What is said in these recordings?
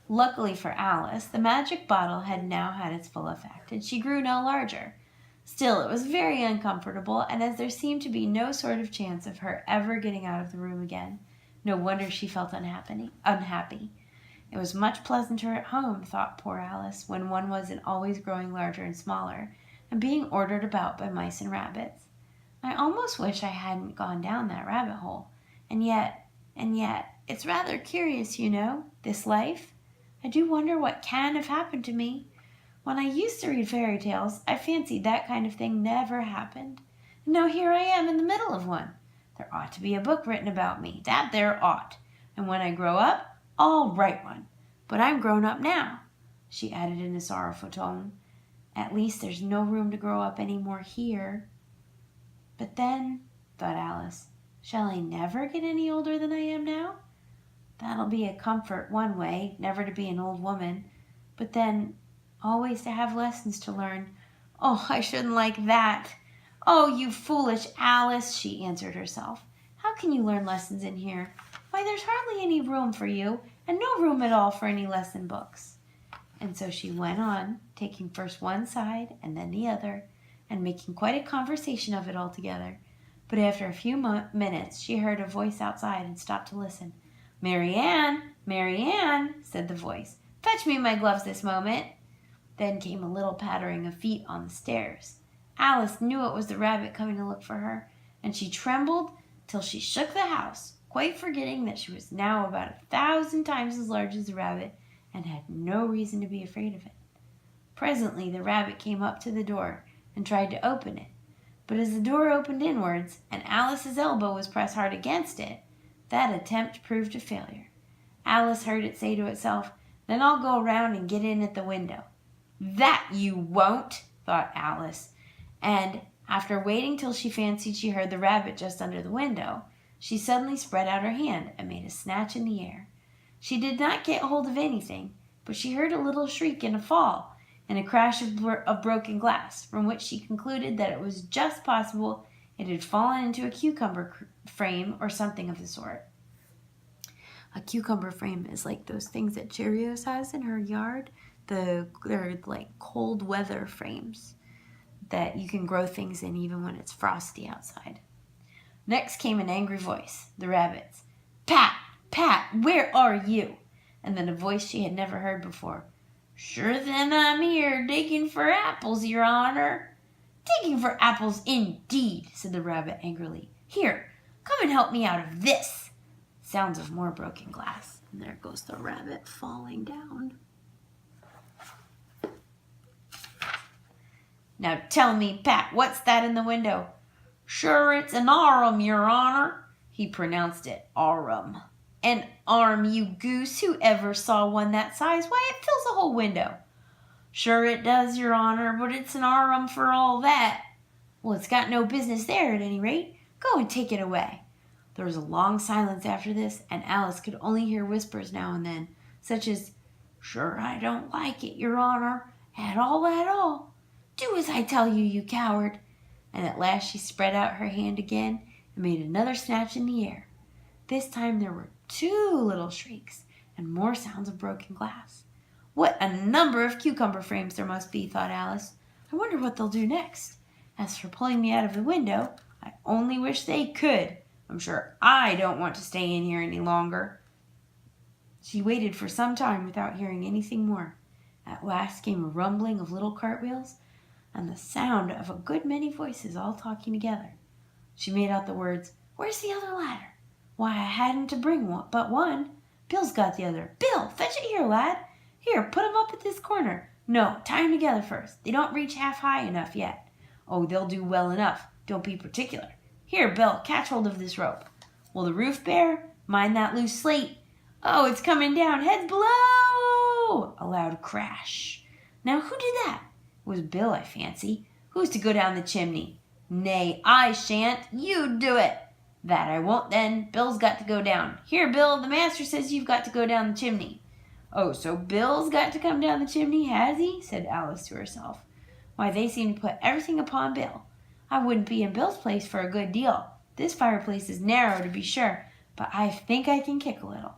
Luckily for Alice, the magic bottle had now had its full effect, and she grew no larger. Still, it was very uncomfortable, and as there seemed to be no sort of chance of her ever getting out of the room again, no wonder she felt unhappy. It was much pleasanter at home, thought poor Alice, when one wasn't always growing larger and smaller, and being ordered about by mice and rabbits. I almost wish I hadn't gone down that rabbit hole. And yet, it's rather curious, this life. I do wonder what can have happened to me. When I used to read fairy tales, I fancied that kind of thing never happened. And now here I am in the middle of one. There ought to be a book written about me. That there ought. And when I grow up, I'll write one. But I'm grown up now, she added in a sorrowful tone. At least there's no room to grow up any more here. But then, thought Alice, shall I never get any older than I am now? That'll be a comfort one way, never to be an old woman. But then, always to have lessons to learn. Oh, I shouldn't like that. Oh, you foolish Alice, she answered herself. How can you learn lessons in here? Why, there's hardly any room for you, and no room at all for any lesson books. And so she went on, taking first one side and then the other, and making quite a conversation of it altogether. But after a few minutes she heard a voice outside and stopped to listen. "Mary Ann, Mary Ann," said the voice. "Fetch me my gloves this moment." Then came a little pattering of feet on the stairs. Alice knew it was the rabbit coming to look for her, and she trembled till she shook the house, quite forgetting that she was now about 1,000 times as large as the rabbit, and had no reason to be afraid of it. Presently the rabbit came up to the door and tried to open it, but as the door opened inwards, and Alice's elbow was pressed hard against it, that attempt proved a failure. Alice heard it say to itself, "Then I'll go round and get in at the window." "That you won't," thought Alice, and after waiting till she fancied she heard the rabbit just under the window, she suddenly spread out her hand and made a snatch in the air. She did not get hold of anything, but she heard a little shriek and a fall, and a crash of broken glass, from which she concluded that it was just possible it had fallen into a cucumber frame or something of the sort. A cucumber frame is like those things that Cheerios has in her yard. They're like cold weather frames that you can grow things in even when it's frosty outside. Next came an angry voice, the rabbit's. "Pat, Pat, where are you?" And then a voice she had never heard before. "Sure then I'm here, digging for apples, your honor." "Digging for apples indeed," said the rabbit angrily. "Here, come and help me out of this." Sounds of more broken glass, and there goes the rabbit falling down. "Now tell me, Pat, what's that in the window?" "Sure it's an arum, your honor." He pronounced it arum. "An arm, you goose. Who ever saw one that size? Why, it fills the whole window." "Sure it does, your honor, but it's an arum for all that." "Well, it's got no business there at any rate. Go and take it away." There was a long silence after this, and Alice could only hear whispers now and then, such as, "Sure I don't like it, your honor, at all, at all. Do as I tell you, you coward." And at last she spread out her hand again and made another snatch in the air. This time there were 2 little shrieks and more sounds of broken glass. "What a number of cucumber frames there must be," thought Alice. "I wonder what they'll do next. As for pulling me out of the window, I only wish they could. I'm sure I don't want to stay in here any longer." She waited for some time without hearing anything more. At last came a rumbling of little cartwheels and the sound of a good many voices all talking together. She made out the words, "Where's the other ladder? Why, I hadn't to bring but one. Bill's got the other. Bill, fetch it here, lad. Here, put 'em up at this corner. No, tie 'em together first. They don't reach half high enough yet. Oh, they'll do well enough. Don't be particular. Here, Bill, catch hold of this rope. Will the roof bear? Mind that loose slate. Oh, it's coming down. Heads below!" A loud crash. Now, who did that? It was Bill, I fancy. "Who's to go down the chimney?" "Nay, I shan't. You do it." "That I won't then. Bill's got to go down. Here, Bill, the master says you've got to go down the chimney." "Oh, so Bill's got to come down the chimney, has he?" said Alice to herself. "Why, they seem to put everything upon Bill. I wouldn't be in Bill's place for a good deal. This fireplace is narrow, to be sure, but I think I can kick a little."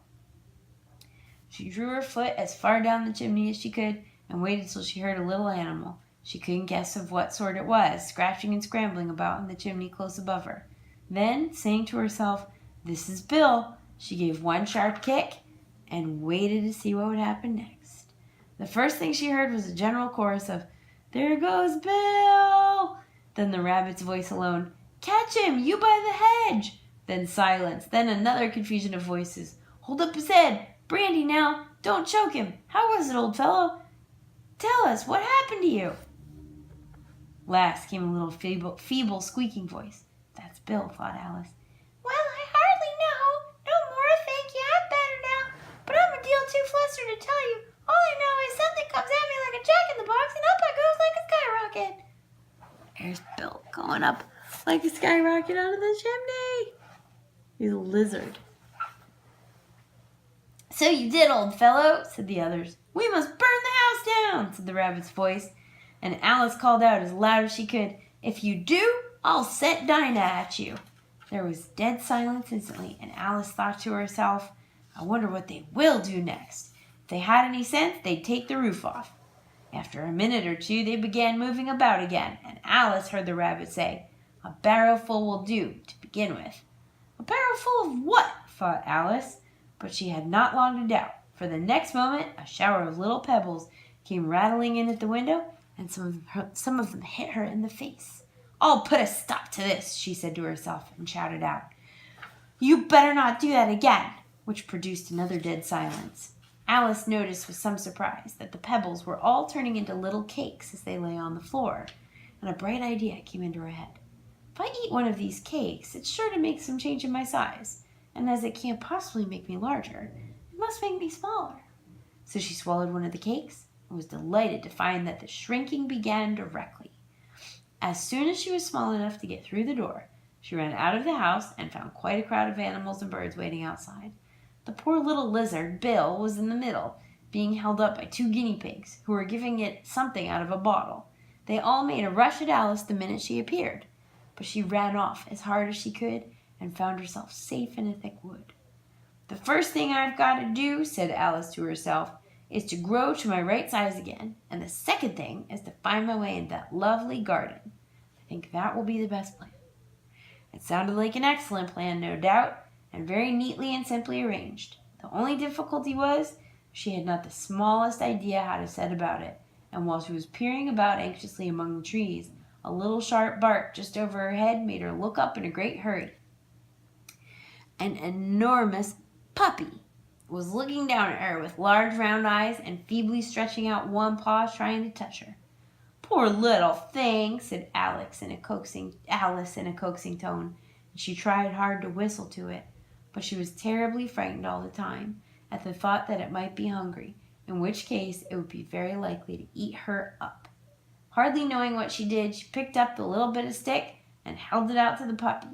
She drew her foot as far down the chimney as she could and waited till she heard a little animal. She couldn't guess of what sort it was, scratching and scrambling about in the chimney close above her. Then, saying to herself, "This is Bill," she gave one sharp kick and waited to see what would happen next. The first thing she heard was a general chorus of, "There goes Bill!" Then the rabbit's voice alone, "Catch him, you by the hedge!" Then silence, then another confusion of voices. "Hold up his head! Brandy now! Don't choke him! How was it, old fellow? Tell us, what happened to you?" Last came a little feeble squeaking voice. "That's Bill," thought Alice. "Well, I hardly know. No more, thank you. I'm better now. But I'm a deal too flustered to tell you. All I know is something comes at me like a jack-in-the-box, and up I goes like a skyrocket." There's Bill going up like a skyrocket out of the chimney. He's a lizard. "So you did, old fellow," said the others. "We must burn the house down," said the rabbit's voice. And Alice called out as loud as she could, "If you do, I'll set Dinah at you." There was dead silence instantly, and Alice thought to herself, "I wonder what they will do next. If they had any sense, they'd take the roof off." After a minute or two, they began moving about again, and Alice heard the rabbit say, "A barrowful will do, to begin with." "A barrowful of what?" thought Alice. But she had not long to doubt, for the next moment a shower of little pebbles came rattling in at the window, and some of them hit her in the face. "I'll put a stop to this," she said to herself, and shouted out, "You better not do that again," which produced another dead silence. Alice noticed with some surprise that the pebbles were all turning into little cakes as they lay on the floor, and a bright idea came into her head. "If I eat one of these cakes, it's sure to make some change in my size, and as it can't possibly make me larger, it must make me smaller." So she swallowed one of the cakes and was delighted to find that the shrinking began directly. As soon as she was small enough to get through the door, she ran out of the house and found quite a crowd of animals and birds waiting outside. The poor little lizard, Bill, was in the middle, being held up by 2 guinea pigs, who were giving it something out of a bottle. They all made a rush at Alice the minute she appeared, but she ran off as hard as she could and found herself safe in a thick wood. "The first thing I've got to do," said Alice to herself, "is to grow to my right size again, and the second thing is to find my way in that lovely garden. I think that will be the best plan." It sounded like an excellent plan, no doubt, and very neatly and simply arranged. The only difficulty was, she had not the smallest idea how to set about it, and while she was peering about anxiously among the trees, a little sharp bark just over her head made her look up in a great hurry. An enormous puppy was looking down at her with large round eyes and feebly stretching out one paw trying to touch her. "Poor little thing," said Alice in a coaxing tone, and she tried hard to whistle to it, but she was terribly frightened all the time at the thought that it might be hungry, in which case it would be very likely to eat her up. Hardly knowing what she did, she picked up the little bit of stick and held it out to the puppy.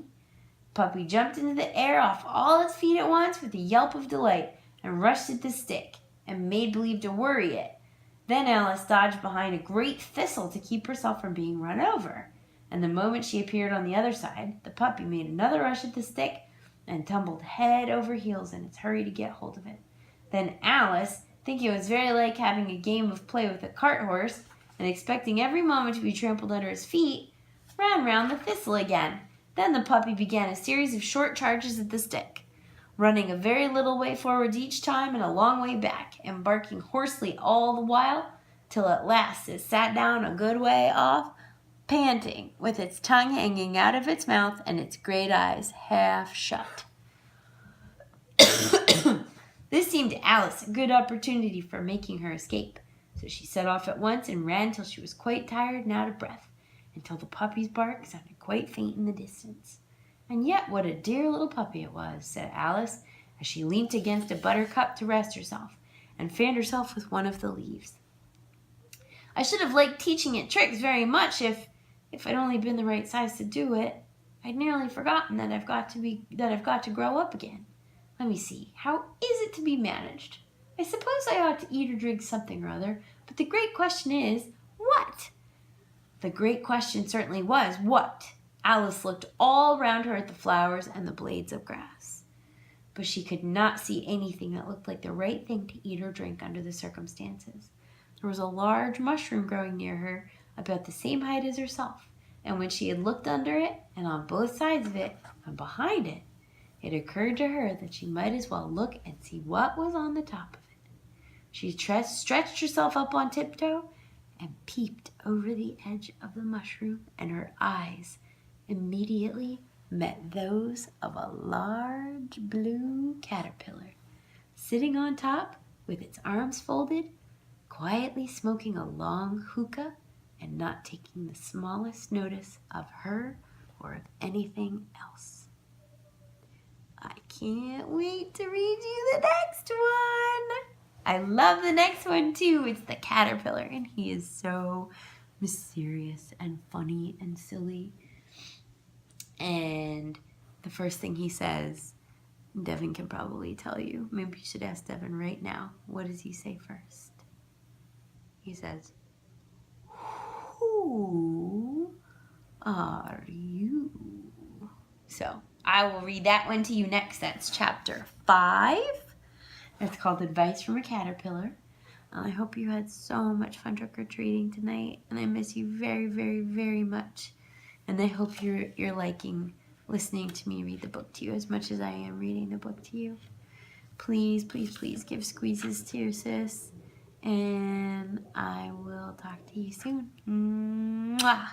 The puppy jumped into the air off all its feet at once with a yelp of delight and rushed at the stick and made believe to worry it. Then Alice dodged behind a great thistle to keep herself from being run over, and the moment she appeared on the other side, the puppy made another rush at the stick and tumbled head over heels in its hurry to get hold of it. Then Alice, thinking it was very like having a game of play with a cart horse, and expecting every moment to be trampled under his feet, ran round the thistle again. Then the puppy began a series of short charges at the stick, running a very little way forwards each time and a long way back, and barking hoarsely all the while, till at last it sat down a good way off, panting, with its tongue hanging out of its mouth and its great eyes half shut. This seemed to Alice a good opportunity for making her escape, so she set off at once and ran till she was quite tired and out of breath, until the puppy's bark sounded quite faint in the distance. "And yet what a dear little puppy it was," said Alice, as she leant against a buttercup to rest herself, and fanned herself with one of the leaves. "I should have liked teaching it tricks very much if I'd only been the right size to do it. I'd nearly forgotten that I've got to grow up again. Let me see, how is it to be managed? I suppose I ought to eat or drink something or other, but the great question is, what?" The great question certainly was, what? Alice looked all round her at the flowers and the blades of grass. but she could not see anything that looked like the right thing to eat or drink under the circumstances. There was a large mushroom growing near her, about the same height as herself, and when she had looked under it, and on both sides of it, and behind it, it occurred to her that she might as well look and see what was on the top of it. She stretched herself up on tiptoe and peeped over the edge of the mushroom, and her eyes immediately met those of a large blue caterpillar, sitting on top with its arms folded, quietly smoking a long hookah and not taking the smallest notice of her or of anything else. I can't wait to read you the next one. I love the next one too. It's the caterpillar, and he is so mysterious and funny and silly. And the first thing he says, Devin can probably tell you. Maybe you should ask Devin right now. What does he say first? He says, "Who are you?" So I will read that one to you next. That's chapter 5. It's called Advice from a Caterpillar. I hope you had so much fun trick-or-treating tonight, and I miss you very, very, very much. And I hope you're liking listening to me read the book to you as much as I am reading the book to you. Please, please, please give squeezes to your sis, and I will talk to you soon. Mwah!